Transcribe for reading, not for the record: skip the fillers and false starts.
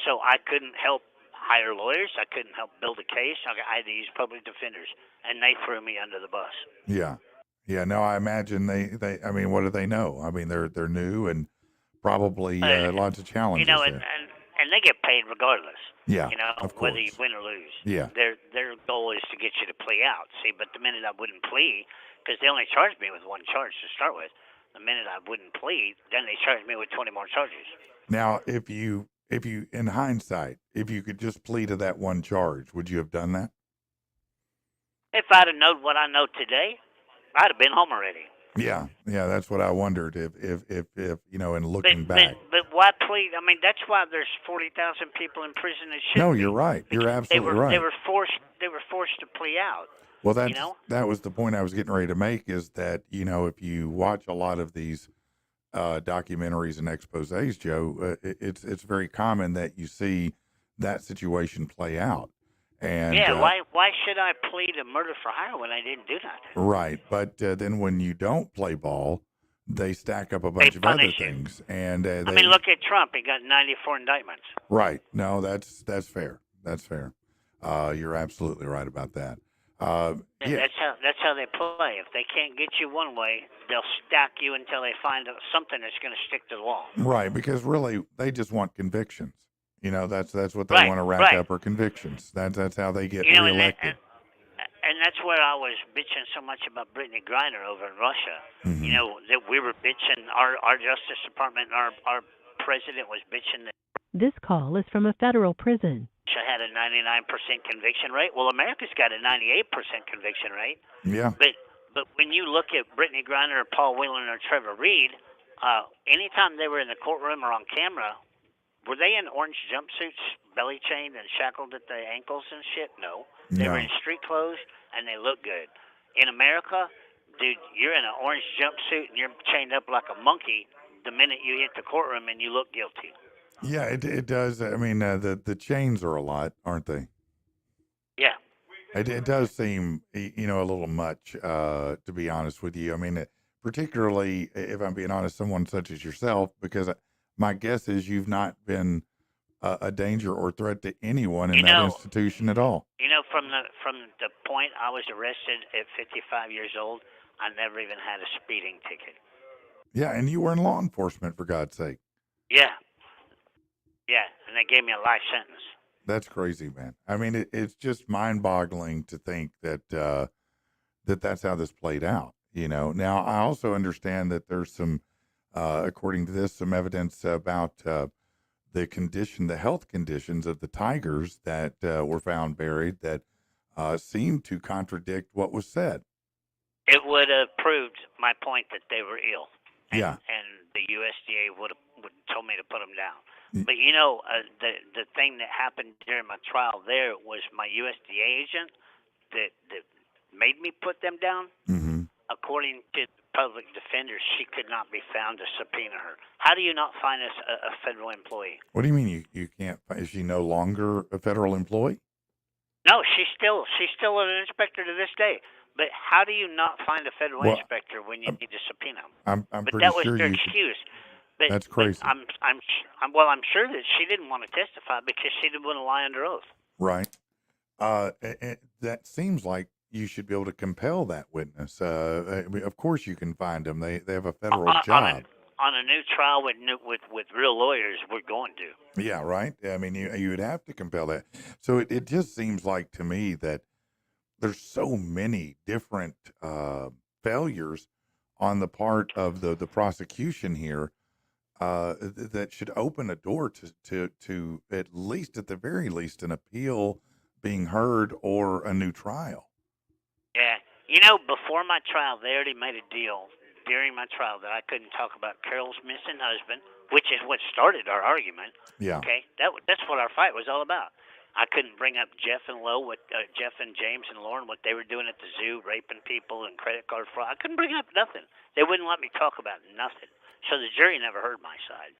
So I couldn't help hire lawyers. I couldn't help build a case. I had to use public defenders, and they threw me under the bus. Yeah. Yeah, no, I imagine I mean, what do they know? I mean, they're new and probably Uh, lots of you know, challenges and, there. and and they get paid regardless. Yeah, You know, of whether you course. win or lose. Yeah. Their goal is to get you to plea out. See, but the minute I wouldn't plea, because they only charged me with one charge to start with. The minute I wouldn't plead, then they charged me with 20 more charges. Now, if you in hindsight, if you could just plead to that one charge, would you have done that? If I'd have known what I know today, I'd have been home already. Yeah. Yeah, that's what I wondered if in But looking but back. but why plead? I mean, that's why there's 40,000 people in prison that No, shouldn't you're be, right. You're because they absolutely were they right. were forced they were forced to plea out. Well, You know? that was the point I was getting ready to make is that, if you watch a lot of these documentaries and exposés, Joe, it's very common that you see that situation play out. And Yeah. Why should I plead to murder for hire when I didn't do nothing? right, but then when you don't play ball, they stack up a They bunch of other punish you. things, and I mean, they look at Trump. He got 94 indictments. right. No, that's fair. That's fair. You're absolutely right about that. Yeah, That's how they play. If they can't get you one way, they'll stack you until they find something that's going to stick to the law. right. Because really, they just want convictions. That's what they Right. want to rack Right. up are convictions. That's how they get You know, and that, reelected. and that's where I was bitching so much about Brittany Griner over in Russia. You Hmm. know, that we were bitching, our Justice Department and our president was bitching that This call is from a federal prison. Russia had a 99% conviction rate. Well, America's got a 98% conviction rate. Yeah. But when you look at Brittany Griner or Paul Whelan or Trevor Reed, anytime they were in the courtroom or on camera, were they in orange jumpsuits, belly chained and shackled at the ankles and shit? No. They were in No. street clothes and they looked good. In America, dude, you're in an orange jumpsuit and you're chained up like a monkey the minute you hit the courtroom and you look guilty. Yeah, it does. I mean, the chains are a lot, aren't they? Yeah. It does seem, a little much, to be honest with you. I mean, particularly if I'm being honest, someone such as yourself, because my guess is you've not been a danger or threat to anyone in You that know, institution at all. from the point I was arrested at 55 years old, I never even had a speeding ticket. Yeah, and you were in law enforcement, for God's sake. Yeah. Yeah, and they gave me a life sentence. That's crazy, man. I mean, it's just mind-boggling to think that's how this played out. Now I also understand that there's some, according to this, some evidence about the health conditions of the tigers that were found buried that seem to contradict what was said. It would have proved my point that they were ill, Yeah. and the USDA would told me to put them down. Mm. But the thing that happened during my trial there was my USDA agent that made me put them down. Mm-hmm. According to the public defender, she could not be found to subpoena her. How do you not find us a federal employee? What do you mean you can't? Is she no longer a federal employee? No, she's still an inspector to this day. But how do you not find a federal Well, inspector when you need to subpoena them? I'm But pretty that was sure their you. excuse. But, That's but crazy. I'm sure that she didn't want to testify because she didn't want to lie under oath. Right. That seems like you should be able to compel that witness. I mean, of course, you can find them. They have a federal job. On a new trial with real lawyers, we're going to. Yeah, right. I mean, you would have to compel that. So it just seems like to me that there's so many different failures on the part of the prosecution here that should open a door to at least, at the very least, an appeal being heard or a new trial. Yeah. Before my trial, they already made a deal during my trial that I couldn't talk about Carol's missing husband, which is what started our argument. Yeah. Okay, that's what our fight was all about. I couldn't bring up Jeff and Jeff and James and Lauren, what they were doing at the zoo, raping people and credit card fraud. I couldn't bring up nothing. They wouldn't let me talk about nothing. So the jury never heard my side.